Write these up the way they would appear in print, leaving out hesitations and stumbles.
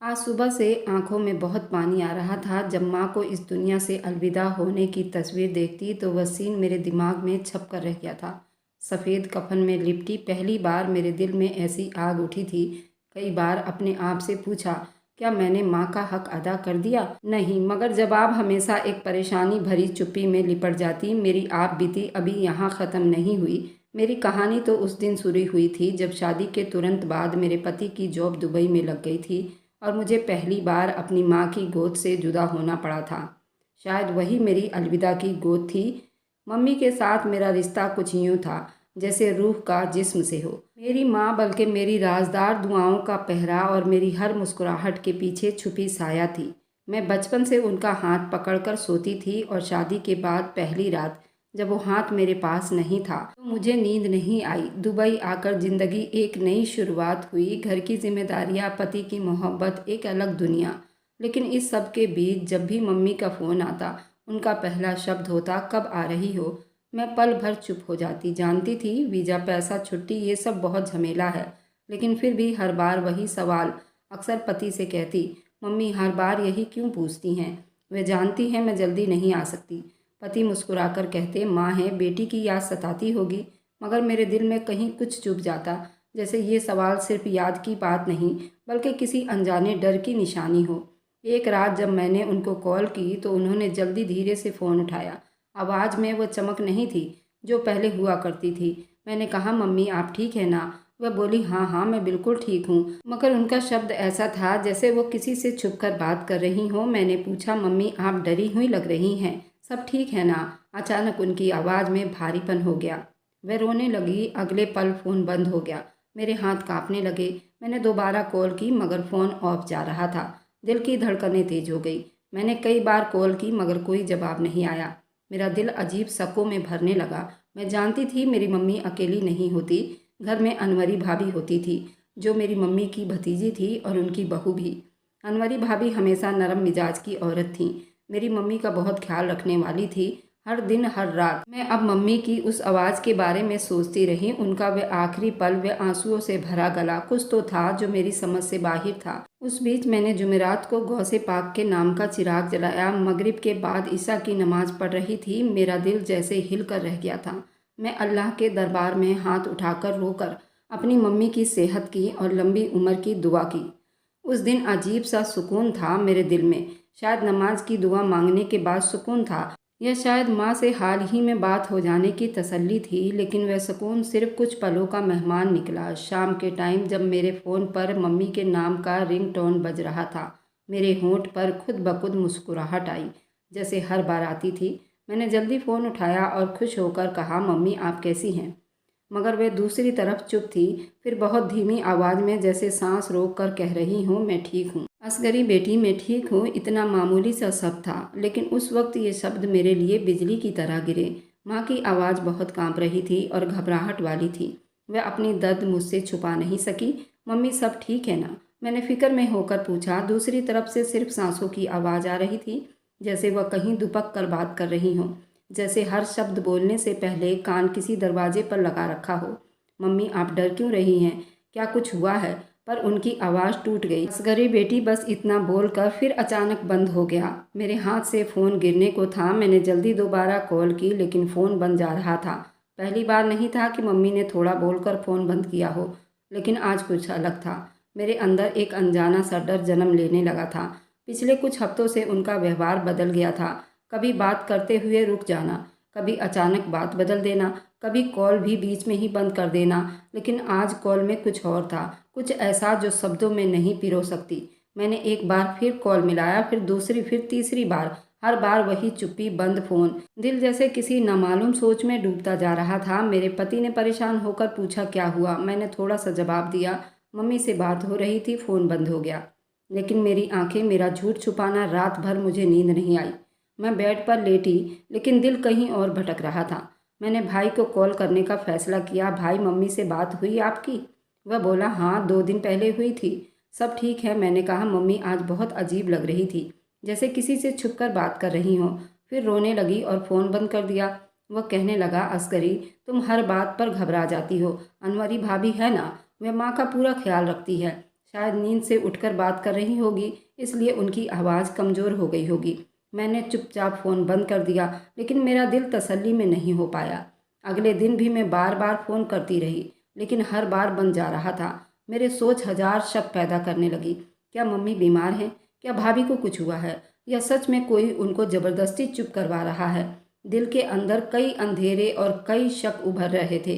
आज सुबह से आंखों में बहुत पानी आ रहा था। जब माँ को इस दुनिया से अलविदा होने की तस्वीर देखती तो वह सीन मेरे दिमाग में छप कर रह गया था। सफ़ेद कफन में लिपटी पहली बार मेरे दिल में ऐसी आग उठी थी। कई बार अपने आप से पूछा, क्या मैंने माँ का हक अदा कर दिया? नहीं, मगर जवाब हमेशा एक परेशानी भरी चुप्पी में लिपट जाती। मेरी आप बीती अभी यहाँ ख़त्म नहीं हुई। मेरी कहानी तो उस दिन शुरू हुई थी जब शादी के तुरंत बाद मेरे पति की जॉब दुबई में लग गई थी और मुझे पहली बार अपनी माँ की गोद से जुदा होना पड़ा था। शायद वही मेरी अलविदा की गोद थी। मम्मी के साथ मेरा रिश्ता कुछ यूँ था जैसे रूह का जिस्म से हो। मेरी माँ बल्कि मेरी राजदार दुआओं का पहरा और मेरी हर मुस्कुराहट के पीछे छुपी साया थी। मैं बचपन से उनका हाथ पकड़कर सोती थी और शादी के बाद पहली रात जब वो हाथ मेरे पास नहीं था तो मुझे नींद नहीं आई। दुबई आकर ज़िंदगी एक नई शुरुआत हुई। घर की जिम्मेदारियां, पति की मोहब्बत, एक अलग दुनिया। लेकिन इस सब के बीच जब भी मम्मी का फ़ोन आता, उनका पहला शब्द होता, कब आ रही हो, मैं पल भर चुप हो जाती। जानती थी वीज़ा, पैसा, छुट्टी, ये सब बहुत झमेला है, लेकिन फिर भी हर बार वही सवाल। अक्सर पति से कहती, मम्मी हर बार यही क्यों पूछती हैं? वे जानती हैं मैं जल्दी नहीं आ सकती। पति मुस्कुराकर कहते, माँ है, बेटी की याद सताती होगी। मगर मेरे दिल में कहीं कुछ चुभ जाता, जैसे ये सवाल सिर्फ याद की बात नहीं बल्कि किसी अनजाने डर की निशानी हो। एक रात जब मैंने उनको कॉल की तो उन्होंने जल्दी धीरे से फ़ोन उठाया। आवाज़ में वो चमक नहीं थी जो पहले हुआ करती थी। मैंने कहा, मम्मी आप ठीक है ना? वह बोली, हाँ हाँ मैं बिल्कुल ठीक हूँ। मगर उनका शब्द ऐसा था जैसे वो किसी से छुपकर बात कर रही हो। मैंने पूछा, मम्मी आप डरी हुई लग रही हैं, सब ठीक है ना? अचानक उनकी आवाज़ में भारीपन हो गया। वह रोने लगी। अगले पल फ़ोन बंद हो गया। मेरे हाथ कांपने लगे। मैंने दोबारा कॉल की मगर फ़ोन ऑफ जा रहा था। दिल की धड़कनें तेज हो गई। मैंने कई बार कॉल की मगर कोई जवाब नहीं आया। मेरा दिल अजीब शकों में भरने लगा। मैं जानती थी मेरी मम्मी अकेली नहीं होती। घर में अनवरी भाभी होती थी जो मेरी मम्मी की भतीजी थी और उनकी बहू भी। अनवरी भाभी हमेशा नरम मिजाज की औरत थी। मेरी मम्मी का बहुत ख्याल रखने वाली थी। हर दिन हर रात मैं अब मम्मी की उस आवाज़ के बारे में सोचती रही। उनका वह आखिरी पल, वह आंसुओं से भरा गला, कुछ तो था जो मेरी समझ से बाहर था। उस बीच मैंने जुमेरात को गौसे पाक के नाम का चिराग जलाया। मगरिब के बाद ईशा की नमाज पढ़ रही थी। मेरा दिल जैसे हिल कर रह गया था। मैं अल्लाह के दरबार में हाथ उठाकर रोकर अपनी मम्मी की सेहत की और लंबी उम्र की दुआ की। उस दिन अजीब सा सुकून था मेरे दिल में। शायद नमाज की दुआ मांगने के बाद सुकून था, या शायद माँ से हाल ही में बात हो जाने की तसल्ली थी। लेकिन वह सुकून सिर्फ कुछ पलों का मेहमान निकला। शाम के टाइम जब मेरे फ़ोन पर मम्मी के नाम का रिंगटोन बज रहा था, मेरे होंठ पर खुद ब खुद मुस्कुराहट आई, जैसे हर बार आती थी। मैंने जल्दी फ़ोन उठाया और खुश होकर कहा, मम्मी आप कैसी हैं? मगर वह दूसरी तरफ चुप थी। फिर बहुत धीमी आवाज़ में जैसे सांस रोक कर कह रही हूँ, मैं ठीक हूँ असगरी बेटी, मैं ठीक हूँ। इतना मामूली सा शब्द था, लेकिन उस वक्त ये शब्द मेरे लिए बिजली की तरह गिरे। माँ की आवाज़ बहुत कांप रही थी और घबराहट वाली थी। वह अपनी दर्द मुझसे छुपा नहीं सकी। मम्मी सब ठीक है ना? मैंने फिक्र में होकर पूछा। दूसरी तरफ से सिर्फ सांसों की आवाज़ आ रही थी, जैसे वह कहीं दुबक कर बात कर रही हो, जैसे हर शब्द बोलने से पहले कान किसी दरवाजे पर लगा रखा हो। मम्मी आप डर क्यों रही हैं? क्या कुछ हुआ है? पर उनकी आवाज़ टूट गई। असगरी बेटी, बस इतना बोलकर फिर अचानक बंद हो गया। मेरे हाथ से फ़ोन गिरने को था। मैंने जल्दी दोबारा कॉल की लेकिन फ़ोन बंद जा रहा था। पहली बार नहीं था कि मम्मी ने थोड़ा बोलकर फ़ोन बंद किया हो, लेकिन आज कुछ अलग था। मेरे अंदर एक अनजाना सा डर जन्म लेने लगा था। पिछले कुछ हफ्तों से उनका व्यवहार बदल गया था। कभी बात करते हुए रुक जाना, कभी अचानक बात बदल देना, कभी कॉल भी बीच में ही बंद कर देना। लेकिन आज कॉल में कुछ और था, कुछ ऐसा जो शब्दों में नहीं पिरो सकती। मैंने एक बार फिर कॉल मिलाया, फिर दूसरी, फिर तीसरी बार। हर बार वही चुप्पी, बंद फ़ोन। दिल जैसे किसी नामालूम सोच में डूबता जा रहा था। मेरे पति ने परेशान होकर पूछा, क्या हुआ? मैंने थोड़ा सा जवाब दिया, मम्मी से बात हो रही थी, फ़ोन बंद हो गया। लेकिन मेरी आंखें मेरा झूठ छुपाना, रात भर मुझे नींद नहीं आई। मैं बेड पर लेटी, लेकिन दिल कहीं और भटक रहा था। मैंने भाई को कॉल करने का फैसला किया। भाई मम्मी से बात हुई आपकी? वह बोला, हाँ 2 दिन पहले हुई थी। सब ठीक है? मैंने कहा, मम्मी आज बहुत अजीब लग रही थी, जैसे किसी से छुपकर बात कर रही हो। फिर रोने लगी और फ़ोन बंद कर दिया। वह कहने लगा, असगरी तुम हर बात पर घबरा जाती हो। अनवरी भाभी है ना, वह माँ का पूरा ख्याल रखती है। शायद नींद से उठकर बात कर रही होगी, इसलिए उनकी आवाज़ कमज़ोर हो गई होगी। मैंने चुपचाप फ़ोन बंद कर दिया, लेकिन मेरा दिल तसल्ली में नहीं हो पाया। अगले दिन भी मैं बार बार फ़ोन करती रही, लेकिन हर बार बंद जा रहा था। मेरे सोच हजार शक पैदा करने लगी। क्या मम्मी बीमार हैं? क्या भाभी को कुछ हुआ है? या सच में कोई उनको ज़बरदस्ती चुप करवा रहा है? दिल के अंदर कई अंधेरे और कई शक उभर रहे थे।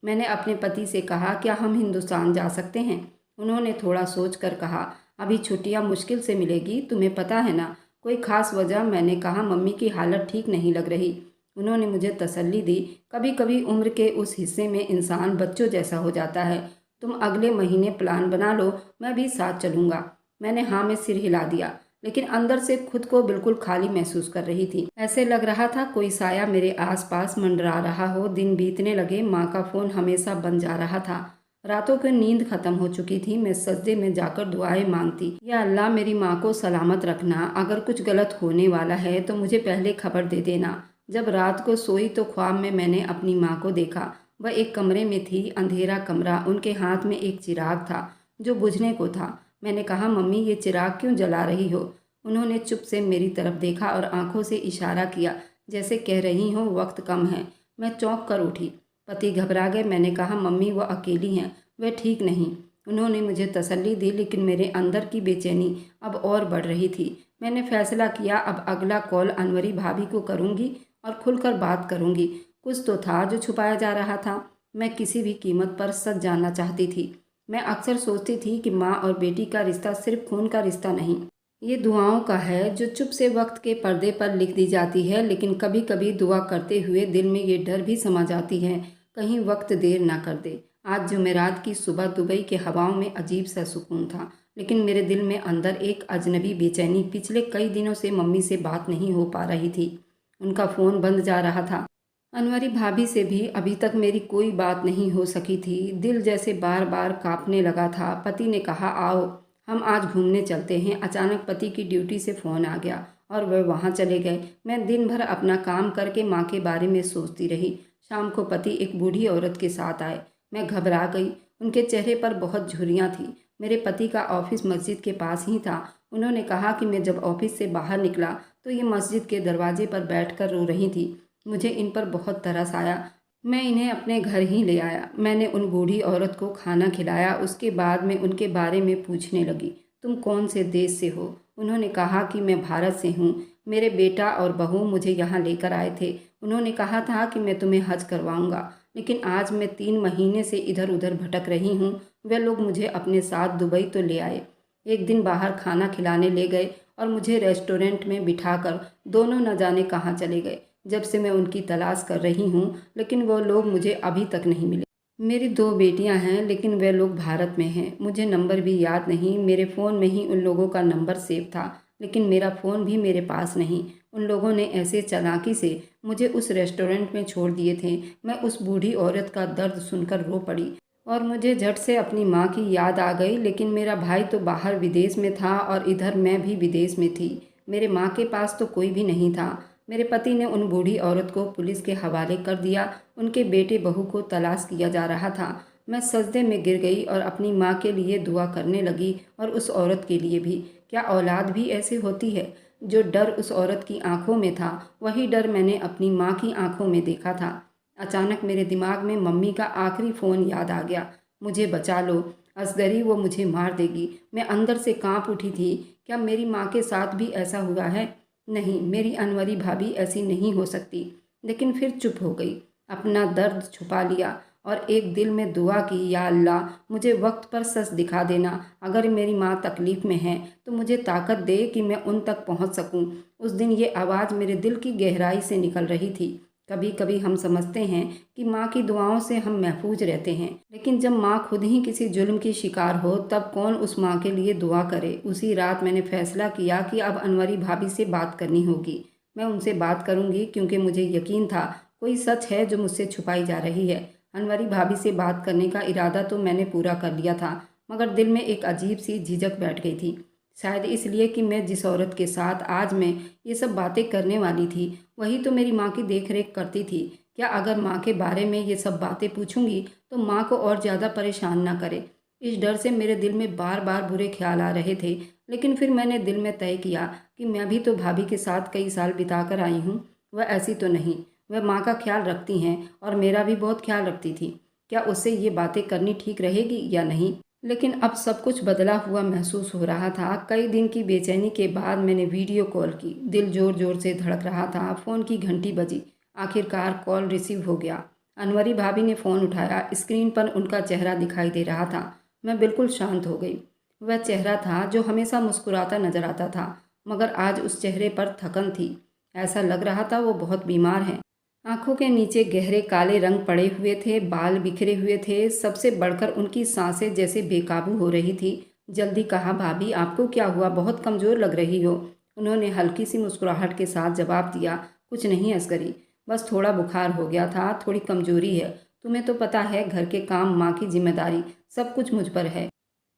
मैंने अपने पति से कहा, क्या हम हिंदुस्तान जा सकते हैं? उन्होंने थोड़ा सोच कर कहा, अभी छुट्टियां मुश्किल से मिलेगी, तुम्हें पता है ना। कोई खास वजह? मैंने कहा, मम्मी की हालत ठीक नहीं लग रही। उन्होंने मुझे तसल्ली दी, कभी कभी उम्र के उस हिस्से में इंसान बच्चों जैसा हो जाता है। तुम अगले महीने प्लान बना लो, मैं भी साथ चलूँगा। मैंने हाँ में सिर हिला दिया, लेकिन अंदर से खुद को बिल्कुल खाली महसूस कर रही थी। ऐसे लग रहा था कोई साया मेरे आसपास मंडरा रहा हो। दिन बीतने लगे, माँ का फ़ोन हमेशा बन जा रहा था। रातों की नींद खत्म हो चुकी थी। मैं सजदे में जाकर दुआएं मांगती, या अल्लाह मेरी माँ को सलामत रखना, अगर कुछ गलत होने वाला है तो मुझे पहले खबर दे देना। जब रात को सोई तो ख्वाब में मैंने अपनी माँ को देखा। वह एक कमरे में थी, अंधेरा कमरा। उनके हाथ में एक चिराग था जो बुझने को था। मैंने कहा, मम्मी ये चिराग क्यों जला रही हो? उन्होंने चुप से मेरी तरफ देखा और आंखों से इशारा किया, जैसे कह रही हो वक्त कम है। मैं चौंक कर उठी। पति घबरा गए। मैंने कहा, मम्मी वो अकेली हैं, वह ठीक नहीं। उन्होंने मुझे तसल्ली दी, लेकिन मेरे अंदर की बेचैनी अब और बढ़ रही थी। मैंने फैसला किया, अब अगला कॉल अनवरी भाभी को करूँगी और खुलकर बात करूँगी। कुछ तो था जो छुपाया जा रहा था। मैं किसी भी कीमत पर सच जानना चाहती थी। मैं अक्सर सोचती थी कि माँ और बेटी का रिश्ता सिर्फ खून का रिश्ता नहीं, ये दुआओं का है जो चुप से वक्त के पर्दे पर लिख दी जाती है। लेकिन कभी कभी दुआ करते हुए दिल में ये डर भी समा जाती है, कहीं वक्त देर ना कर दे। आज जुमेरात की सुबह दुबई के हवाओं में अजीब सा सुकून था, लेकिन मेरे दिल में अंदर एक अजनबी बेचैनी। पिछले कई दिनों से मम्मी से बात नहीं हो पा रही थी। उनका फ़ोन बंद जा रहा था। अनवरी भाभी से भी अभी तक मेरी कोई बात नहीं हो सकी थी। दिल जैसे बार बार कांपने लगा था। पति ने कहा, आओ हम आज घूमने चलते हैं। अचानक पति की ड्यूटी से फ़ोन आ गया और वह वहाँ चले गए। मैं दिन भर अपना काम करके माँ के बारे में सोचती रही। शाम को पति एक बूढ़ी औरत के साथ आए। मैं घबरा गई। उनके चेहरे पर बहुत झुर्रियाँ थीं। मेरे पति का ऑफिस मस्जिद के पास ही था। उन्होंने कहा कि मैं जब ऑफिस से बाहर निकला तो ये मस्जिद के दरवाजे पर बैठकर रो रही थी। मुझे इन पर बहुत तरस आया। मैं इन्हें अपने घर ही ले आया। मैंने उन बूढ़ी औरत को खाना खिलाया। उसके बाद मैं उनके बारे में पूछने लगी, तुम कौन से देश से हो? उन्होंने कहा कि मैं भारत से हूँ। मेरे बेटा और बहू मुझे यहाँ लेकर आए थे। उन्होंने कहा था कि मैं तुम्हें हज करवाऊँगा, लेकिन आज मैं 3 महीने से इधर उधर भटक रही हूँ। वे लोग मुझे अपने साथ दुबई तो ले आए। एक दिन बाहर खाना खिलाने ले गए और मुझे रेस्टोरेंट में बिठाकर दोनों न जाने कहाँ चले गए। जब से मैं उनकी तलाश कर रही हूँ, लेकिन वो लोग मुझे अभी तक नहीं मिले। मेरी 2 बेटियां हैं, लेकिन वे लोग भारत में हैं। मुझे नंबर भी याद नहीं। मेरे फ़ोन में ही उन लोगों का नंबर सेव था, लेकिन मेरा फ़ोन भी मेरे पास नहीं। उन लोगों ने ऐसे चालाकी से मुझे उस रेस्टोरेंट में छोड़ दिए थे। मैं उस बूढ़ी औरत का दर्द सुनकर रो पड़ी और मुझे झट से अपनी माँ की याद आ गई। लेकिन मेरा भाई तो बाहर विदेश में था और इधर मैं भी विदेश में थी। मेरे माँ के पास तो कोई भी नहीं था। मेरे पति ने उन बूढ़ी औरत को पुलिस के हवाले कर दिया। उनके बेटे बहू को तलाश किया जा रहा था। मैं सजदे में गिर गई और अपनी माँ के लिए दुआ करने लगी और उस औरत के लिए भी। क्या औलाद भी ऐसी होती है? जो डर उस औरत की आंखों में था, वही डर मैंने अपनी माँ की आंखों में देखा था। अचानक मेरे दिमाग में मम्मी का आखिरी फ़ोन याद आ गया। मुझे बचा लो, असगरी वो मुझे मार देगी। मैं अंदर से कांप उठी थी। क्या मेरी माँ के साथ भी ऐसा हुआ है? नहीं, मेरी अनवरी भाभी ऐसी नहीं हो सकती। लेकिन फिर चुप हो गई, अपना दर्द छुपा लिया और एक दिल में दुआ की, या अल्लाह मुझे वक्त पर सच दिखा देना। अगर मेरी माँ तकलीफ़ में है तो मुझे ताकत दे कि मैं उन तक पहुँच सकूँ। उस दिन ये आवाज़ मेरे दिल की गहराई से निकल रही थी। कभी कभी हम समझते हैं कि माँ की दुआओं से हम महफूज रहते हैं, लेकिन जब माँ खुद ही किसी जुल्म की शिकार हो तब कौन उस माँ के लिए दुआ करे। उसी रात मैंने फैसला किया कि अब अनवरी भाभी से बात करनी होगी। मैं उनसे बात करूंगी, क्योंकि मुझे यकीन था कोई सच है जो मुझसे छुपाई जा रही है। अनवरी भाभी से बात करने का इरादा तो मैंने पूरा कर लिया था, मगर दिल में एक अजीब सी झिझक बैठ गई थी। शायद इसलिए कि मैं जिस औरत के साथ आज मैं ये सब बातें करने वाली थी, वही तो मेरी माँ की देख रेख करती थी। क्या अगर माँ के बारे में ये सब बातें पूछूंगी तो माँ को और ज़्यादा परेशान ना करे? इस डर से मेरे दिल में बार बार बुरे ख्याल आ रहे थे, लेकिन फिर मैंने दिल में तय किया कि मैं भी तो भाभी के साथ कई साल बिता कर आई हूँ। वह ऐसी तो नहीं, वह माँ का ख्याल रखती हैं और मेरा भी बहुत ख्याल रखती थी। क्या उससे ये बातें करनी ठीक रहेगी या नहीं? लेकिन अब सब कुछ बदला हुआ महसूस हो रहा था। कई दिन की बेचैनी के बाद मैंने वीडियो कॉल की। दिल जोर जोर से धड़क रहा था। फ़ोन की घंटी बजी। आखिरकार कॉल रिसीव हो गया। अनवरी भाभी ने फ़ोन उठाया। स्क्रीन पर उनका चेहरा दिखाई दे रहा था। मैं बिल्कुल शांत हो गई। वह चेहरा था जो हमेशा मुस्कुराता नजर आता था, मगर आज उस चेहरे पर थकन थी। ऐसा लग रहा था वो बहुत बीमार हैं। आंखों के नीचे गहरे काले रंग पड़े हुए थे, बाल बिखरे हुए थे, सबसे बढ़कर उनकी सांसें जैसे बेकाबू हो रही थी। जल्दी कहा, भाभी आपको क्या हुआ? बहुत कमज़ोर लग रही हो। उन्होंने हल्की सी मुस्कुराहट के साथ जवाब दिया, कुछ नहीं अस्करी, बस थोड़ा बुखार हो गया था, थोड़ी कमजोरी है। तुम्हें तो पता है घर के काम, माँ की जिम्मेदारी, सब कुछ मुझ पर है।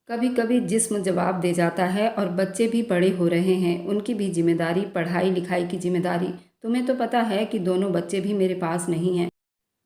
कभी कभी जिस्म जवाब दे जाता है और बच्चे भी बड़े हो रहे हैं, उनकी भी जिम्मेदारी, पढ़ाई लिखाई की जिम्मेदारी। तुम्हें तो पता है कि दोनों बच्चे भी मेरे पास नहीं हैं।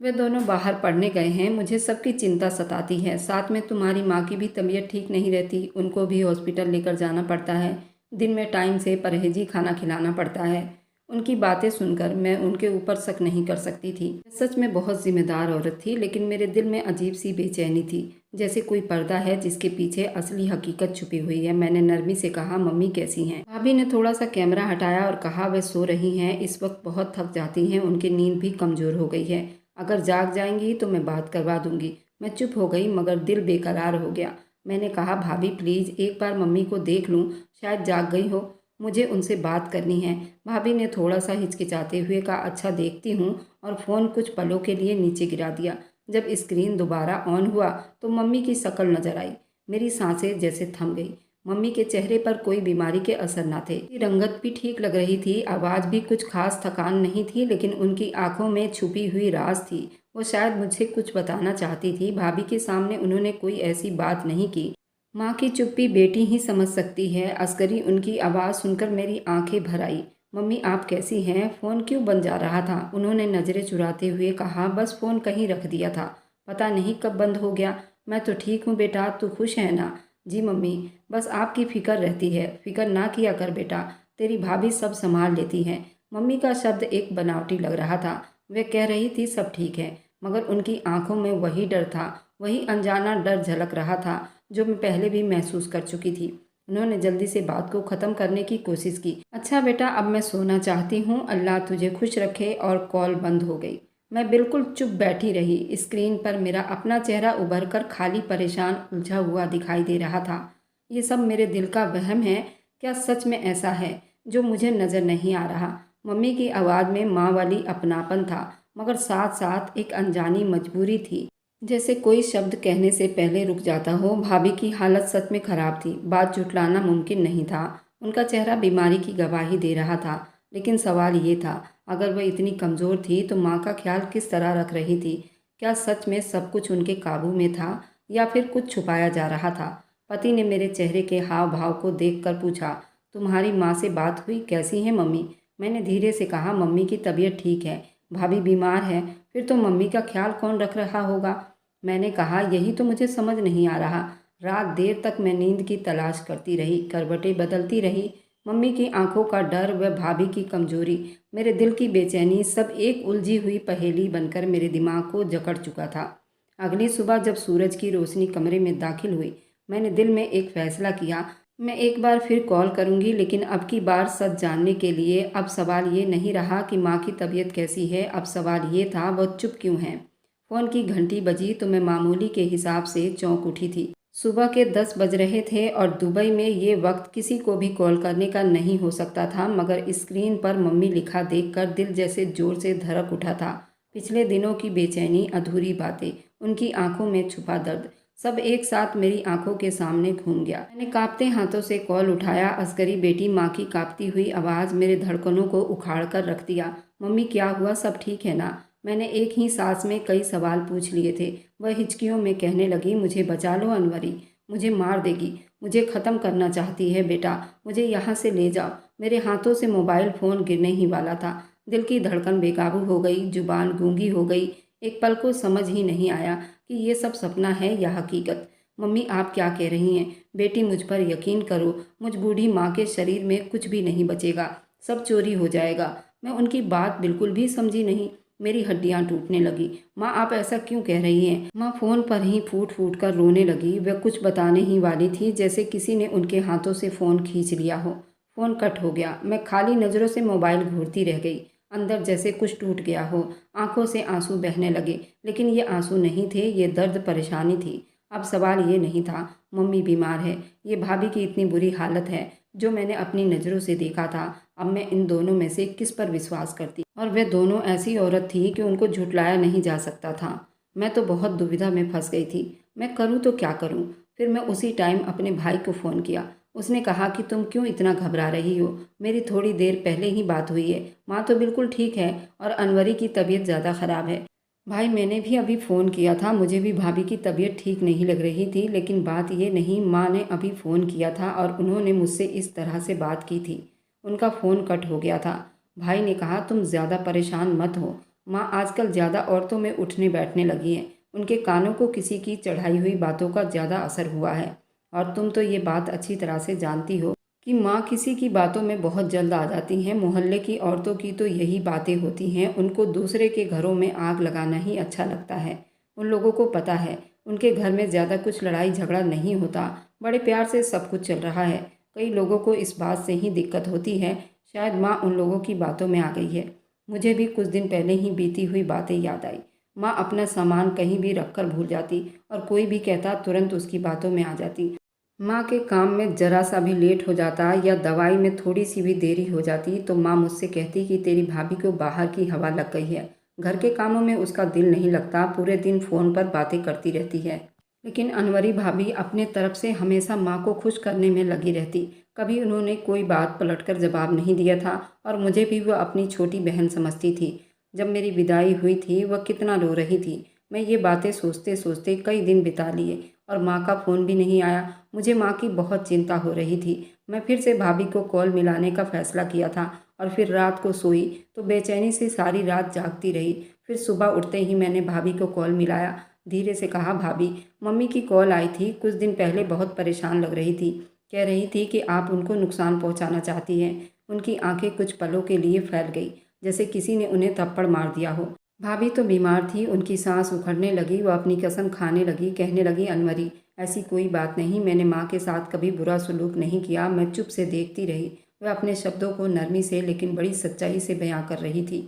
वे दोनों बाहर पढ़ने गए हैं। मुझे सबकी चिंता सताती है। साथ में तुम्हारी माँ की भी तबीयत ठीक नहीं रहती, उनको भी हॉस्पिटल लेकर जाना पड़ता है। दिन में टाइम से परहेजी खाना खिलाना पड़ता है। उनकी बातें सुनकर मैं उनके ऊपर शक नहीं कर सकती थी। सच में बहुत जिम्मेदार औरत थी, लेकिन मेरे दिल में अजीब सी बेचैनी थी, जैसे कोई पर्दा है जिसके पीछे असली हकीकत छुपी हुई है। मैंने नरमी से कहा, मम्मी कैसी हैं? भाभी ने थोड़ा सा कैमरा हटाया और कहा, वे सो रही हैं, इस वक्त बहुत थक जाती हैं, उनकी नींद भी कमज़ोर हो गई है। अगर जाग जाएंगी तो मैं बात करवा दूंगी। मैं चुप हो गई, मगर दिल बेकरार हो गया। मैंने कहा, भाभी प्लीज़ एक बार मम्मी को देख लूँ, शायद जाग गई हो, मुझे उनसे बात करनी है। भाभी ने थोड़ा सा हिचकिचाते हुए कहा, अच्छा देखती हूँ, और फ़ोन कुछ पलों के लिए नीचे गिरा दिया। जब स्क्रीन दोबारा ऑन हुआ तो मम्मी की शक्ल नजर आई। मेरी सांसें जैसे थम गई। मम्मी के चेहरे पर कोई बीमारी के असर न थे। उनकी रंगत भी ठीक लग रही थी, आवाज़ भी कुछ खास थकान नहीं थी, लेकिन उनकी आंखों में छुपी हुई राज थी। वो शायद मुझसे कुछ बताना चाहती थी। भाभी के सामने उन्होंने कोई ऐसी बात नहीं की। माँ की चुप्पी बेटी ही समझ सकती है। अस्करी उनकी आवाज़ सुनकर मेरी आंखें भर आई। मम्मी आप कैसी हैं? फ़ोन क्यों बन जा रहा था? उन्होंने नज़रें चुराते हुए कहा, बस फ़ोन कहीं रख दिया था, पता नहीं कब बंद हो गया। मैं तो ठीक हूँ बेटा, तू खुश है ना? जी मम्मी, बस आपकी फ़िक्र रहती है। फ़िक्र ना किया कर बेटा, तेरी भाभी सब संभाल लेती हैं। मम्मी का शब्द एक बनावटी लग रहा था। वे कह रही थी सब ठीक है, मगर उनकी आंखों में वही डर था, वही अनजाना डर झलक रहा था जो मैं पहले भी महसूस कर चुकी थी। उन्होंने जल्दी से बात को ख़त्म करने की कोशिश की। अच्छा बेटा, अब मैं सोना चाहती हूँ, अल्लाह तुझे खुश रखे, और कॉल बंद हो गई। मैं बिल्कुल चुप बैठी रही। स्क्रीन पर मेरा अपना चेहरा उभर कर खाली, परेशान, उलझा हुआ दिखाई दे रहा था। ये सब मेरे दिल का वहम है? क्या सच में ऐसा है जो मुझे नज़र नहीं आ रहा? मम्मी की आवाज़ में माँ वाली अपनापन था, मगर साथ साथ एक अनजानी मजबूरी थी, जैसे कोई शब्द कहने से पहले रुक जाता हो। भाभी की हालत सच में खराब थी, बात जुटलाना मुमकिन नहीं था। उनका चेहरा बीमारी की गवाही दे रहा था, लेकिन सवाल ये था, अगर वह इतनी कमज़ोर थी तो माँ का ख्याल किस तरह रख रही थी? क्या सच में सब कुछ उनके काबू में था, या फिर कुछ छुपाया जा रहा था? पति ने मेरे चेहरे के हाव भाव को देखकर पूछा, तुम्हारी माँ से बात हुई? कैसी है मम्मी? मैंने धीरे से कहा, मम्मी की तबीयत ठीक है, भाभी बीमार है, फिर तो मम्मी का ख्याल कौन रख रहा होगा? मैंने कहा, यही तो मुझे समझ नहीं आ रहा। रात देर तक मैं नींद की तलाश करती रही, करवटें बदलती रही। मम्मी की आंखों का डर व भाभी की कमजोरी, मेरे दिल की बेचैनी, सब एक उलझी हुई पहेली बनकर मेरे दिमाग को जकड़ चुका था। अगली सुबह जब सूरज की रोशनी कमरे में दाखिल हुई, मैंने दिल में एक फैसला किया, मैं एक बार फिर कॉल करूंगी, लेकिन अब की बार सच जानने के लिए। अब सवाल ये नहीं रहा कि माँ की तबीयत कैसी है, अब सवाल ये था, वह चुप क्यों है। फ़ोन की घंटी बजी तो मैं मामूली के हिसाब से चौंक उठी थी। सुबह के 10 बज रहे थे और दुबई में ये वक्त किसी को भी कॉल करने का नहीं हो सकता था, मगर स्क्रीन पर मम्मी लिखा देखकर दिल जैसे जोर से धड़क उठा था। पिछले दिनों की बेचैनी, अधूरी बातें, उनकी आंखों में छुपा दर्द, सब एक साथ मेरी आंखों के सामने घूम गया। मैंने कांपते हाथों से कॉल उठाया। असगरी बेटी, माँ की कांपती हुई आवाज़ मेरे धड़कनों को उखाड़ कर रख दिया। मम्मी क्या हुआ, सब ठीक है ना? मैंने एक ही सांस में कई सवाल पूछ लिए थे। वह हिचकियों में कहने लगी, मुझे बचा लो अनवरी, मुझे मार देगी, मुझे ख़त्म करना चाहती है बेटा, मुझे यहाँ से ले जाओ। मेरे हाथों से मोबाइल फ़ोन गिरने ही वाला था। दिल की धड़कन बेकाबू हो गई, जुबान गूंगी हो गई। एक पल को समझ ही नहीं आया कि ये सब सपना है या हकीकत। मम्मी आप क्या कह रही हैं? बेटी मुझ पर यकीन करो, मुझ बूढ़ी माँ के शरीर में कुछ भी नहीं बचेगा, सब चोरी हो जाएगा। मैं उनकी बात बिल्कुल भी समझी नहीं। मेरी हड्डियां टूटने लगी। माँ आप ऐसा क्यों कह रही हैं? माँ फ़ोन पर ही फूट फूट कर रोने लगी। वह कुछ बताने ही वाली थी जैसे किसी ने उनके हाथों से फ़ोन खींच लिया हो। फ़ोन कट हो गया। मैं खाली नज़रों से मोबाइल घूरती रह गई। अंदर जैसे कुछ टूट गया हो। आंखों से आंसू बहने लगे, लेकिन ये आंसू नहीं थे, ये दर्द परेशानी थी। अब सवाल ये नहीं था मम्मी बीमार है, ये भाभी की इतनी बुरी हालत है जो मैंने अपनी नज़रों से देखा था। अब मैं इन दोनों में से किस पर विश्वास करती? और वे दोनों ऐसी औरत थी कि उनको झुठलाया नहीं जा सकता था। मैं तो बहुत दुविधा में फंस गई थी। मैं करूँ तो क्या करूँ? फिर मैं उसी टाइम अपने भाई को फ़ोन किया। उसने कहा कि तुम क्यों इतना घबरा रही हो? मेरी थोड़ी देर पहले ही बात हुई है। माँ तो बिल्कुल ठीक है और अनवरी की तबीयत ज़्यादा ख़राब है। भाई मैंने भी अभी फ़ोन किया था, मुझे भी भाभी की तबीयत ठीक नहीं लग रही थी, लेकिन बात ये नहीं, माँ ने अभी फ़ोन किया था और उन्होंने मुझसे इस तरह से बात की थी। उनका फ़ोन कट हो गया था। भाई ने कहा तुम ज़्यादा परेशान मत हो, माँ आजकल ज़्यादा औरतों में उठने बैठने लगी हैं, उनके कानों को किसी की चढ़ाई हुई बातों का ज़्यादा असर हुआ है। और तुम तो ये बात अच्छी तरह से जानती हो कि माँ किसी की बातों में बहुत जल्द आ जाती हैं। मोहल्ले की औरतों की तो यही बातें होती हैं, उनको दूसरे के घरों में आग लगाना ही अच्छा लगता है। उन लोगों को पता है उनके घर में ज़्यादा कुछ लड़ाई झगड़ा नहीं होता, बड़े प्यार से सब कुछ चल रहा है। कई लोगों को इस बात से ही दिक्कत होती है, शायद माँ उन लोगों की बातों में आ गई है। मुझे भी कुछ दिन पहले ही बीती हुई बातें याद आई। माँ अपना सामान कहीं भी रख कर भूल जाती और कोई भी कहता तुरंत उसकी बातों में आ जाती। माँ के काम में ज़रा सा भी लेट हो जाता या दवाई में थोड़ी सी भी देरी हो जाती तो माँ मुझसे कहती कि तेरी भाभी को बाहर की हवा लग गई है, घर के कामों में उसका दिल नहीं लगता, पूरे दिन फ़ोन पर बातें करती रहती है। लेकिन अनवरी भाभी अपने तरफ से हमेशा माँ को खुश करने में लगी रहती। कभी उन्होंने कोई बात पलटकर जवाब नहीं दिया था और मुझे भी वह अपनी छोटी बहन समझती थी। जब मेरी विदाई हुई थी वह कितना रो रही थी। मैं ये बातें सोचते सोचते कई दिन बिता लिए और माँ का फ़ोन भी नहीं आया। मुझे माँ की बहुत चिंता हो रही थी। मैं फिर से भाभी को कॉल मिलाने का फ़ैसला किया था और फिर रात को सोई तो बेचैनी से सारी रात जागती रही। फिर सुबह उठते ही मैंने भाभी को कॉल मिलाया। धीरे से कहा भाभी मम्मी की कॉल आई थी, कुछ दिन पहले बहुत परेशान लग रही थी, कह रही थी कि आप उनको नुकसान पहुंचाना चाहती हैं। उनकी आंखें कुछ पलों के लिए फैल गई जैसे किसी ने उन्हें थप्पड़ मार दिया हो। भाभी तो बीमार थी, उनकी सांस उखड़ने लगी, वो अपनी कसम खाने लगी, कहने लगी अनवरी ऐसी कोई बात नहीं, मैंने माँ के साथ कभी बुरा सलूक नहीं किया। मैं चुप से देखती रही। वह अपने शब्दों को नरमी से लेकिन बड़ी सच्चाई से बयां कर रही थी।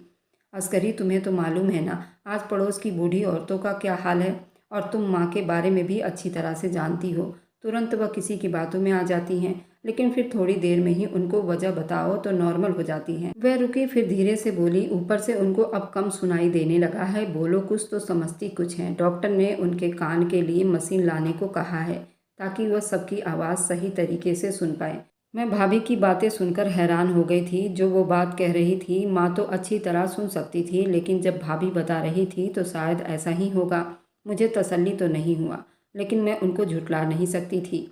अस्करी तुम्हें तो मालूम है ना आज पड़ोस की बूढ़ी औरतों का क्या हाल है, और तुम माँ के बारे में भी अच्छी तरह से जानती हो। तुरंत वह किसी की बातों में आ जाती हैं, लेकिन फिर थोड़ी देर में ही उनको वजह बताओ तो नॉर्मल हो जाती हैं। वह रुकी, फिर धीरे से बोली, ऊपर से उनको अब कम सुनाई देने लगा है, बोलो कुछ तो समझती कुछ है। डॉक्टर ने उनके कान के लिए मशीन लाने को कहा है ताकि वह सबकी आवाज़ सही तरीके से सुन पाए। मैं भाभी की बातें सुनकर हैरान हो गई थी। जो वो बात कह रही थी माँ तो अच्छी तरह सुन सकती थी, लेकिन जब भाभी बता रही थी तो शायद ऐसा ही होगा। मुझे तसल्ली तो नहीं हुआ, लेकिन मैं उनको झुठला नहीं सकती थी।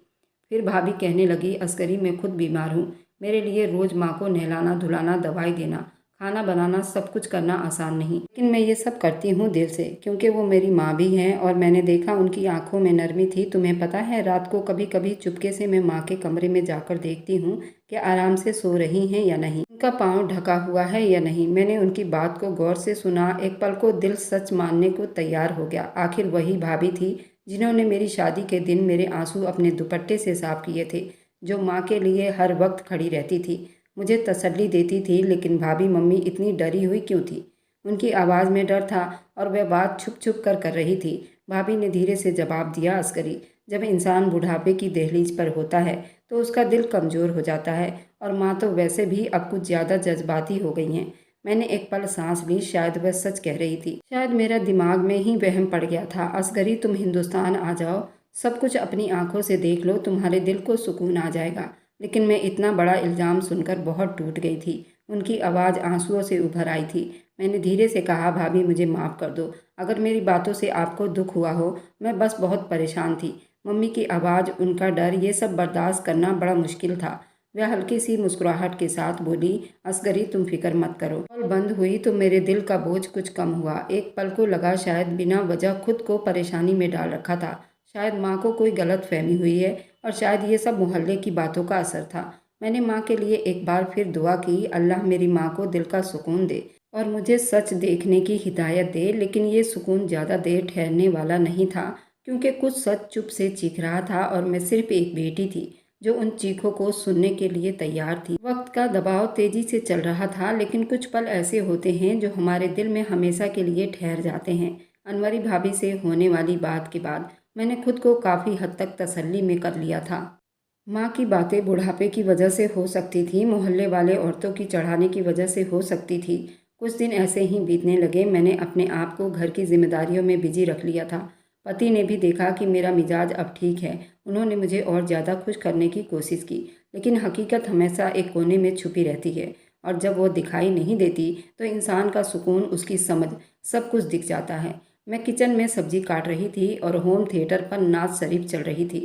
फिर भाभी कहने लगी अस्करी मैं खुद बीमार हूँ, मेरे लिए रोज़ माँ को नहलाना धुलाना दवाई देना खाना बनाना सब कुछ करना आसान नहीं, लेकिन मैं ये सब करती हूँ दिल से, क्योंकि वो मेरी माँ भी हैं और मैंने देखा उनकी आंखों में नरमी थी। तुम्हें पता है रात को कभी कभी चुपके से मैं माँ के कमरे में जाकर देखती हूँ कि आराम से सो रही हैं या नहीं, उनका पाँव ढका हुआ है या नहीं। मैंने उनकी बात को गौर से सुना। एक पल को दिल सच मानने को तैयार हो गया। आखिर वही भाभी थी जिन्होंने मेरी शादी के दिन मेरे आंसू अपने दुपट्टे से साफ किए थे, जो माँ के लिए हर वक्त खड़ी रहती थी, मुझे तसल्ली देती थी। लेकिन भाभी मम्मी इतनी डरी हुई क्यों थी? उनकी आवाज़ में डर था और वह बात छुप छुप कर रही थी। भाभी ने धीरे से जवाब दिया अस्करी जब इंसान बुढ़ापे की दहलीज पर होता है तो उसका दिल कमज़ोर हो जाता है, और माँ तो वैसे भी अब कुछ ज़्यादा जज्बाती हो गई हैं। मैंने एक पल सांस ली, शायद वह सच कह रही थी, शायद मेरा दिमाग में ही वहम पड़ गया था। असगरी तुम हिंदुस्तान आ जाओ, सब कुछ अपनी आंखों से देख लो, तुम्हारे दिल को सुकून आ जाएगा। लेकिन मैं इतना बड़ा इल्ज़ाम सुनकर बहुत टूट गई थी। उनकी आवाज़ आंसुओं से उभर आई थी। मैंने धीरे से कहा भाभी मुझे माफ़ कर दो, अगर मेरी बातों से आपको दुख हुआ हो, मैं बस बहुत परेशान थी। मम्मी की आवाज़, उनका डर, ये सब बर्दाश्त करना बड़ा मुश्किल था। वह हल्की सी मुस्कुराहट के साथ बोली असगरी तुम फिक्र मत करो। कॉल बंद हुई तो मेरे दिल का बोझ कुछ कम हुआ। एक पल को लगा शायद बिना वजह खुद को परेशानी में डाल रखा था। शायद माँ को कोई गलत फहमी हुई है और शायद ये सब मोहल्ले की बातों का असर था। मैंने माँ के लिए एक बार फिर दुआ की, अल्लाह मेरी माँ को दिल का सुकून दे और मुझे सच देखने की हिदायत दे। लेकिन ये सुकून ज़्यादा देर ठहरने वाला नहीं था, क्योंकि कुछ सच चुप से चीख रहा था और मैं सिर्फ एक बेटी थी जो उन चीखों को सुनने के लिए तैयार थी। वक्त का दबाव तेजी से चल रहा था, लेकिन कुछ पल ऐसे होते हैं जो हमारे दिल में हमेशा के लिए ठहर जाते हैं। अनवरी भाभी से होने वाली बात के बाद मैंने खुद को काफ़ी हद तक तसल्ली में कर लिया था। माँ की बातें बुढ़ापे की वजह से हो सकती थी, मोहल्ले वाले औरतों की चढ़ाने की वजह से हो सकती थी। कुछ दिन ऐसे ही बीतने लगे। मैंने अपने आप को घर की जिम्मेदारियों में बिजी रख लिया था। पति ने भी देखा कि मेरा मिजाज अब ठीक है। उन्होंने मुझे और ज़्यादा खुश करने की कोशिश की, लेकिन हकीकत हमेशा एक कोने में छुपी रहती है और जब वो दिखाई नहीं देती तो इंसान का सुकून, उसकी समझ, सब कुछ दिख जाता है। मैं किचन में सब्जी काट रही थी और होम थिएटर पर नाच शरीफ चल रही थी।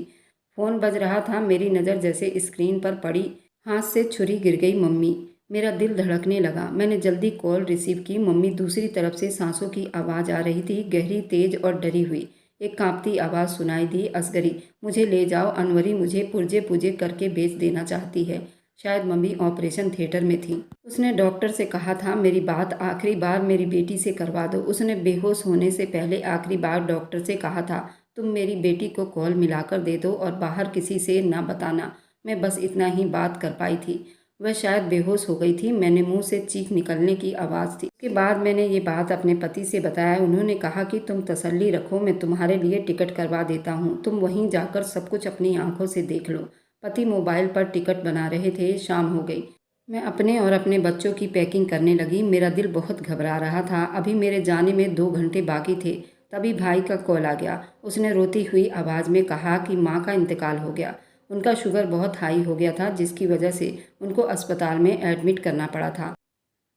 फ़ोन बज रहा था। मेरी नज़र जैसे स्क्रीन पर पड़ी, हाथ से छुरी गिर गई। मम्मी। मेरा दिल धड़कने लगा। मैंने जल्दी कॉल रिसीव की। मम्मी दूसरी तरफ से सांसों की आवाज़ आ रही थी, गहरी, तेज और डरी हुई। एक कांपती आवाज़ सुनाई दी, असगरी, मुझे ले जाओ, अनवरी मुझे पुर्जे पुर्जे करके बेच देना चाहती है। शायद मम्मी ऑपरेशन थिएटर में थी। उसने डॉक्टर से कहा था मेरी बात आखिरी बार मेरी बेटी से करवा दो। उसने बेहोश होने से पहले आखिरी बार डॉक्टर से कहा था, तुम मेरी बेटी को कॉल मिलाकर दे दो और बाहर किसी से ना बताना। मैं बस इतना ही बात कर पाई थी। वह शायद बेहोश हो गई थी। मैंने मुंह से चीख निकलने की आवाज़ थी। उसके बाद मैंने ये बात अपने पति से बताया। उन्होंने कहा कि तुम तसल्ली रखो, मैं तुम्हारे लिए टिकट करवा देता हूँ, तुम वहीं जाकर सब कुछ अपनी आंखों से देख लो। पति मोबाइल पर टिकट बना रहे थे। शाम हो गई। मैं अपने और अपने बच्चों की पैकिंग करने लगी। मेरा दिल बहुत घबरा रहा था। अभी मेरे जाने में 2 घंटे बाकी थे। तभी भाई का कॉल आ गया। उसने रोती हुई आवाज़ में कहा कि माँ का इंतकाल हो गया। उनका शुगर बहुत हाई हो गया था, जिसकी वजह से उनको अस्पताल में एडमिट करना पड़ा था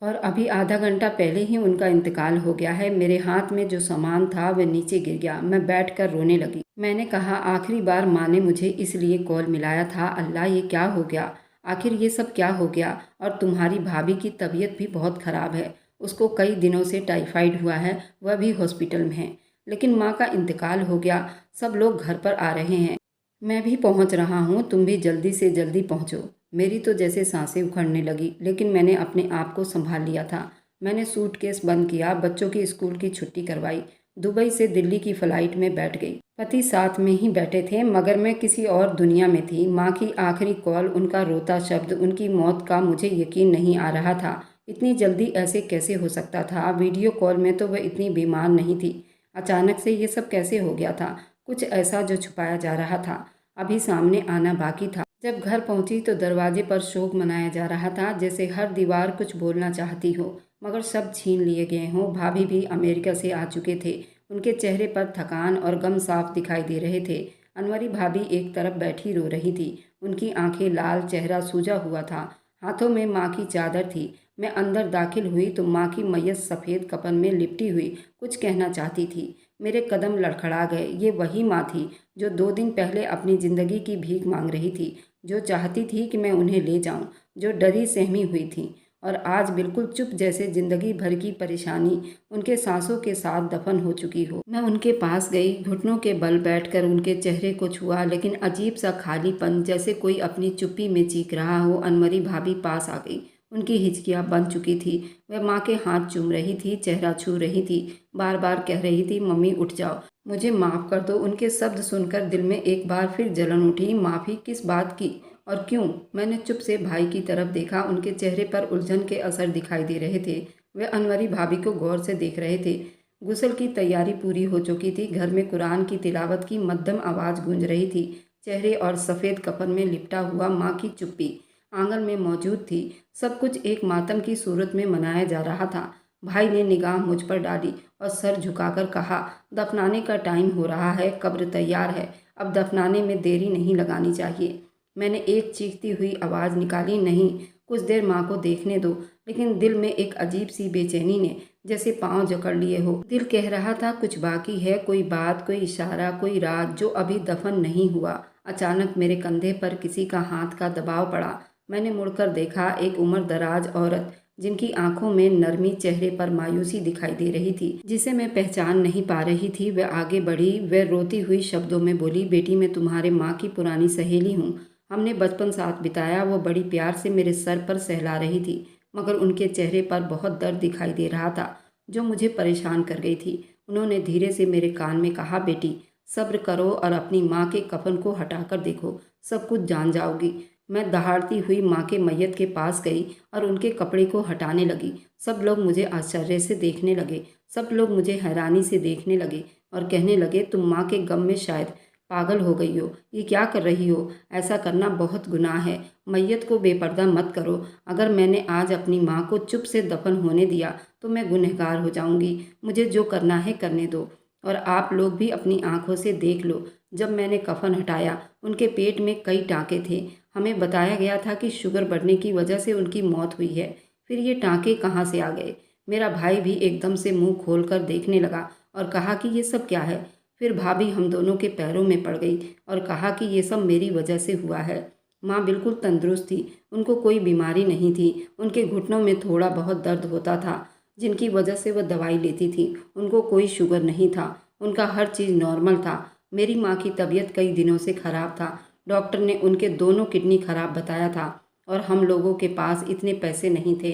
और अभी आधा घंटा पहले ही उनका इंतकाल हो गया है। मेरे हाथ में जो सामान था वह नीचे गिर गया। मैं बैठकर रोने लगी। मैंने कहा, आखिरी बार माँ ने मुझे इसलिए कॉल मिलाया था। अल्लाह, ये क्या हो गया? आखिर ये सब क्या हो गया? और तुम्हारी भाभी की तबीयत भी बहुत ख़राब है। उसको कई दिनों से टाइफाइड हुआ है, वह भी हॉस्पिटल में है। लेकिन माँ का इंतकाल हो गया। सब लोग घर पर आ रहे हैं। मैं भी पहुंच रहा हूँ, तुम भी जल्दी से जल्दी पहुँचो। मेरी तो जैसे सांसें उखड़ने लगी, लेकिन मैंने अपने आप को संभाल लिया था। मैंने सूटकेस बंद किया, बच्चों की स्कूल की छुट्टी करवाई, दुबई से दिल्ली की फ़्लाइट में बैठ गई। पति साथ में ही बैठे थे, मगर मैं किसी और दुनिया में थी। माँ की आखिरी कॉल, उनका रोता शब्द, उनकी मौत का मुझे यकीन नहीं आ रहा था। इतनी जल्दी ऐसे कैसे हो सकता था? वीडियो कॉल में तो वह इतनी बीमार नहीं थी। अचानक से ये सब कैसे हो गया था? कुछ ऐसा जो छुपाया जा रहा था अभी सामने आना बाकी था। जब घर पहुंची तो दरवाजे पर शोक मनाया जा रहा था, जैसे हर दीवार कुछ बोलना चाहती हो, मगर सब छीन लिए गए हों। भाभी भी अमेरिका से आ चुके थे। उनके चेहरे पर थकान और गम साफ दिखाई दे रहे थे। अनवरी भाभी एक तरफ बैठी रो रही थी। उनकी आंखें लाल, चेहरा सूजा हुआ था। हाथों में माँ की चादर थी। मैं अंदर दाखिल हुई तो माँ की मैयत सफ़ेद कफन में लिपटी हुई कुछ कहना चाहती थी। मेरे कदम लड़खड़ा गए। ये वही माँ थी जो 2 दिन पहले अपनी ज़िंदगी की भीख मांग रही थी, जो चाहती थी कि मैं उन्हें ले जाऊं, जो डरी सहमी हुई थी और आज बिल्कुल चुप, जैसे ज़िंदगी भर की परेशानी उनके सांसों के साथ दफन हो चुकी हो। मैं उनके पास गई, घुटनों के बल बैठकर उनके चेहरे को छुआ, लेकिन अजीब सा खालीपन, जैसे कोई अपनी चुप्पी में चीख रहा हो। अनवरी भाभी पास आ गई। उनकी हिचकियाँ बंध चुकी थी। वह माँ के हाथ चूम रही थी, चेहरा छू रही थी, बार बार कह रही थी, मम्मी उठ जाओ, मुझे माफ़ कर दो। उनके शब्द सुनकर दिल में एक बार फिर जलन उठी। माफ़ी किस बात की और क्यों? मैंने चुप से भाई की तरफ देखा। उनके चेहरे पर उलझन के असर दिखाई दे रहे थे। वे अनवरी भाभी को गौर से देख रहे थे। गुस्ल की तैयारी पूरी हो चुकी थी। घर में कुरान की तिलावत की मध्यम आवाज़ गूंज रही थी। चेहरे और सफ़ेद कफन में लिपटा हुआ माँ की चुप्पी आंगन में मौजूद थी। सब कुछ एक मातम की सूरत में मनाया जा रहा था। भाई ने निगाह मुझ पर डाली और सर झुकाकर कहा, दफनाने का टाइम हो रहा है, कब्र तैयार है, अब दफनाने में देरी नहीं लगानी चाहिए। मैंने एक चीखती हुई आवाज़ निकाली, नहीं, कुछ देर माँ को देखने दो। लेकिन दिल में एक अजीब सी बेचैनी ने जैसे पांव जकड़ लिए हो। दिल कह रहा था कुछ बाकी है, कोई बात, कोई इशारा, कोई राज जो अभी दफन नहीं हुआ। अचानक मेरे कंधे पर किसी का हाथ का दबाव पड़ा। मैंने मुड़कर देखा। एक उम्र दराज औरत जिनकी आंखों में नरमी, चेहरे पर मायूसी दिखाई दे रही थी, जिसे मैं पहचान नहीं पा रही थी। वह आगे बढ़ी, वह रोती हुई शब्दों में बोली, बेटी मैं तुम्हारे माँ की पुरानी सहेली हूँ, हमने बचपन साथ बिताया। वो बड़ी प्यार से मेरे सर पर सहला रही थी, मगर उनके चेहरे पर बहुत दर्द दिखाई दे रहा था जो मुझे परेशान कर गई थी। उन्होंने धीरे से मेरे कान में कहा, बेटी सब्र करो और अपनी माँ के कफन को हटाकर देखो, सब कुछ जान जाओगी। मैं दहाड़ती हुई माँ के मैयत के पास गई और उनके कपड़े को हटाने लगी। सब लोग मुझे आश्चर्य से देखने लगे, सब लोग मुझे हैरानी से देखने लगे और कहने लगे, तुम माँ के गम में शायद पागल हो गई हो, ये क्या कर रही हो, ऐसा करना बहुत गुनाह है, मैयत को बेपर्दा मत करो। अगर मैंने आज अपनी माँ को चुप से दफन होने दिया तो मैं गुनहगार हो जाऊंगी। मुझे जो करना है करने दो, और आप लोग भी अपनी आंखों से देख लो। जब मैंने कफन हटाया, उनके पेट में कई टाँके थे। हमें बताया गया था कि शुगर बढ़ने की वजह से उनकी मौत हुई है। फिर ये टाँके कहाँ से आ गए? मेरा भाई भी एकदम से मुंह खोलकर देखने लगा और कहा कि ये सब क्या है। फिर भाभी हम दोनों के पैरों में पड़ गई और कहा कि ये सब मेरी वजह से हुआ है। माँ बिल्कुल तंदुरुस्त थी, उनको कोई बीमारी नहीं थी। उनके घुटनों में थोड़ा बहुत दर्द होता था, जिनकी वजह से वह दवाई लेती थी। उनको कोई शुगर नहीं था, उनका हर चीज़ नॉर्मल था। मेरी माँ की तबीयत कई दिनों से खराब था। डॉक्टर ने उनके दोनों किडनी खराब बताया था और हम लोगों के पास इतने पैसे नहीं थे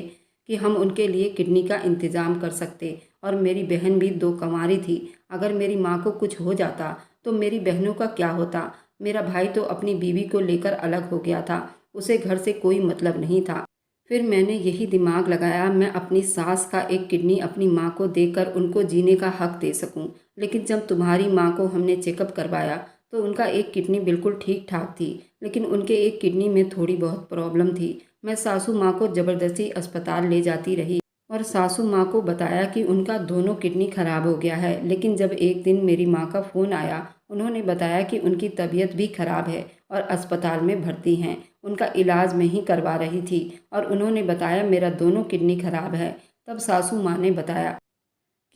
कि हम उनके लिए किडनी का इंतज़ाम कर सकते। और मेरी बहन भी दो कंवारी थी। अगर मेरी माँ को कुछ हो जाता तो मेरी बहनों का क्या होता? मेरा भाई तो अपनी बीवी को लेकर अलग हो गया था, उसे घर से कोई मतलब नहीं था। फिर मैंने यही दिमाग लगाया, मैं अपनी सास का एक किडनी अपनी माँ को देकर उनको जीने का हक दे सकूं। लेकिन जब तुम्हारी माँ को हमने चेकअप करवाया तो उनका एक किडनी बिल्कुल ठीक ठाक थी, लेकिन उनके एक किडनी में थोड़ी बहुत प्रॉब्लम थी। मैं सासू माँ को ज़बरदस्ती अस्पताल ले जाती रही और सासू माँ को बताया कि उनका दोनों किडनी खराब हो गया है। लेकिन जब एक दिन मेरी माँ का फ़ोन आया, उन्होंने बताया कि उनकी तबीयत भी खराब है और अस्पताल में भर्ती हैं। उनका इलाज मैं ही करवा रही थी और उन्होंने बताया मेरा दोनों किडनी खराब है। तब सासू माँ ने बताया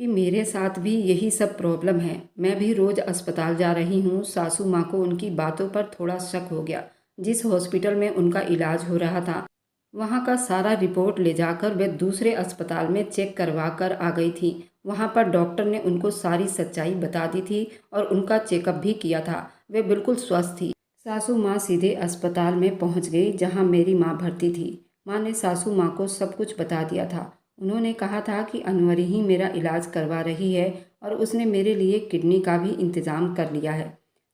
कि मेरे साथ भी यही सब प्रॉब्लम है, मैं भी रोज़ अस्पताल जा रही हूँ। सासू माँ को उनकी बातों पर थोड़ा शक हो गया। जिस हॉस्पिटल में उनका इलाज हो रहा था, वहाँ का सारा रिपोर्ट ले जाकर वे दूसरे अस्पताल में चेक करवा कर आ गई थी। वहाँ पर डॉक्टर ने उनको सारी सच्चाई बता दी थी और उनका चेकअप भी किया था। वे बिल्कुल स्वस्थ थी। सासू माँ सीधे अस्पताल में पहुँच गई जहाँ मेरी माँ भर्ती थी। माँ ने सासू माँ को सब कुछ बता दिया था। उन्होंने कहा था कि अनवरी ही मेरा इलाज करवा रही है और उसने मेरे लिए किडनी का भी इंतज़ाम कर लिया है।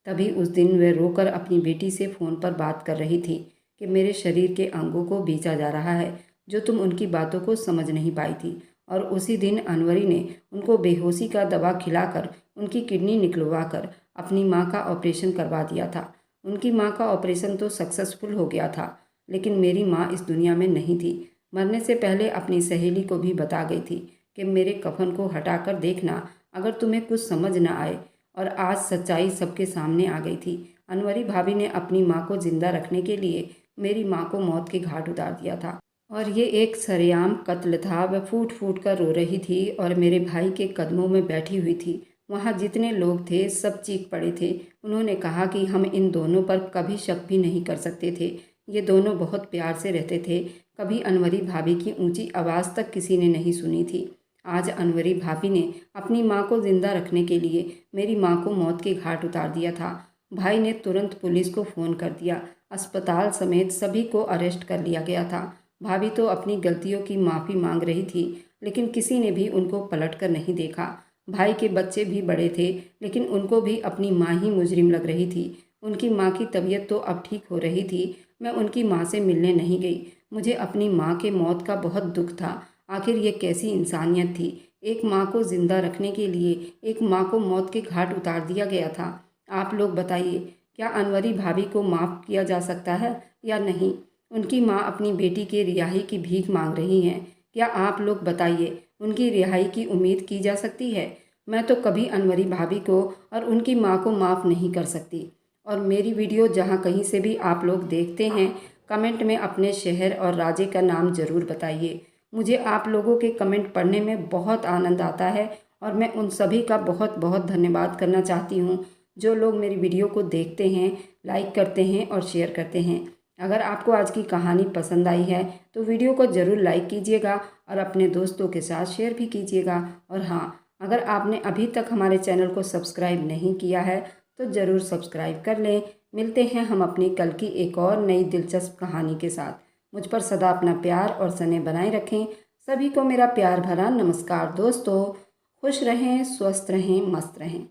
तभी उस दिन वह रोकर अपनी बेटी से फ़ोन पर बात कर रही थी कि मेरे शरीर के अंगों को बेचा जा रहा है, जो तुम उनकी बातों को समझ नहीं पाई थी। और उसी दिन अनवरी ने उनको बेहोशी का दवा खिलाकर उनकी किडनी निकलवा कर अपनी माँ का ऑपरेशन करवा दिया था। उनकी माँ का ऑपरेशन तो सक्सेसफुल हो गया था, लेकिन मेरी माँ इस दुनिया में नहीं थी। मरने से पहले अपनी सहेली को भी बता गई थी कि मेरे कफन को हटाकर देखना अगर तुम्हें कुछ समझ न आए। और आज सच्चाई सबके सामने आ गई थी। अनवरी भाभी ने अपनी माँ को जिंदा रखने के लिए मेरी माँ को मौत के घाट उतार दिया था। और ये एक सरेआम कत्ल था। वह फूट फूट कर रो रही थी और मेरे भाई के कदमों में बैठी हुई थी। वहाँ जितने लोग थे सब चीख पड़े थे। उन्होंने कहा कि हम इन दोनों पर कभी शक भी नहीं कर सकते थे। ये दोनों बहुत प्यार से रहते थे। कभी अनवरी भाभी की ऊंची आवाज़ तक किसी ने नहीं सुनी थी। आज अनवरी भाभी ने अपनी माँ को जिंदा रखने के लिए मेरी माँ को मौत के घाट उतार दिया था। भाई ने तुरंत पुलिस को फ़ोन कर दिया। अस्पताल समेत सभी को अरेस्ट कर लिया गया था। भाभी तो अपनी गलतियों की माफ़ी मांग रही थी, लेकिन किसी ने भी उनको पलट कर नहीं देखा। भाई के बच्चे भी बड़े थे, लेकिन उनको भी अपनी माँ ही मुजरिम लग रही थी। उनकी माँ की तबीयत तो अब ठीक हो रही थी। मैं उनकी माँ से मिलने नहीं गई। मुझे अपनी माँ के मौत का बहुत दुख था। आखिर ये कैसी इंसानियत थी? एक माँ को जिंदा रखने के लिए एक माँ को मौत के घाट उतार दिया गया था। आप लोग बताइए, क्या अनवरी भाभी को माफ़ किया जा सकता है या नहीं? उनकी माँ अपनी बेटी के रिहाई की भीख मांग रही हैं। क्या आप लोग बताइए, उनकी रिहाई की उम्मीद की जा सकती है? मैं तो कभी अनवरी भाभी को और उनकी माँ को माफ़ नहीं कर सकती। और मेरी वीडियो जहाँ कहीं से भी आप लोग देखते हैं, कमेंट में अपने शहर और राज्य का नाम ज़रूर बताइए। मुझे आप लोगों के कमेंट पढ़ने में बहुत आनंद आता है और मैं उन सभी का बहुत बहुत धन्यवाद करना चाहती हूँ जो लोग मेरी वीडियो को देखते हैं, लाइक करते हैं और शेयर करते हैं। अगर आपको आज की कहानी पसंद आई है तो वीडियो को ज़रूर लाइक कीजिएगा और अपने दोस्तों के साथ शेयर भी कीजिएगा। और हाँ, अगर आपने अभी तक हमारे चैनल को सब्सक्राइब नहीं किया है तो ज़रूर सब्सक्राइब कर लें। मिलते हैं हम अपनी कल की एक और नई दिलचस्प कहानी के साथ। मुझ पर सदा अपना प्यार और स्नेह बनाए रखें। सभी को मेरा प्यार भरा नमस्कार दोस्तों। खुश रहें, स्वस्थ रहें, मस्त रहें।